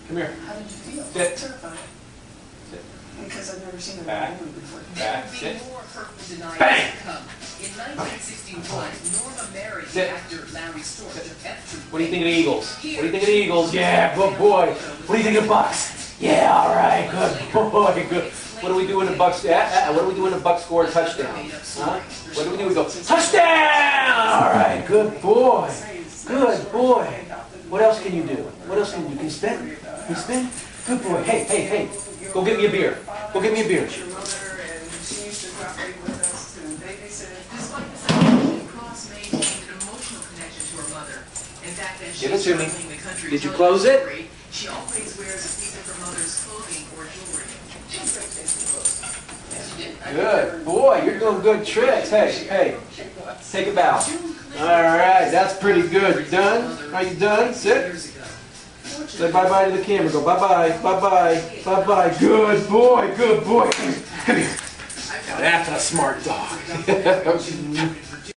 Come here. How did you feel? Sit. Terrified. Sit. Because I've never seen a Back. woman before. Back. Sit. More hurtful denials Bang! to come. In 1961, Norma married the Sit. actor Larry Storch of F. What do you think of the Eagles? What do you think of the Eagles? Yeah, good boy. What do you think of the Bucks? Yeah, all right, good boy, good. What do we do when the Bucks? What do we do when the Bucks score a touchdown? Huh? What do we do? We go touchdown. All right, good boy, good boy. What else can you do? What else can you do? Can you spin? Can you spin? Good boy. Hey, hey, hey. Go get me a beer. Go get me a beer. Your mother, and she used to drop in with us to babysit. Despite the separation, Cross maintained an emotional connection to her mother. In fact, as Give it she's to me. traveling the country Did you telling close her it? story, she always wears a piece of her mother's clothing or jewelry. She was great taste in clothes. Yes, she did. Good boy. You're doing good tricks. Hey, hey. Take a bow. All right, that's pretty good. You done? Are you done? Sit. Say bye-bye to the camera. Go bye-bye, bye-bye, bye-bye. Good boy, good boy. Come here. Now that's a smart dog.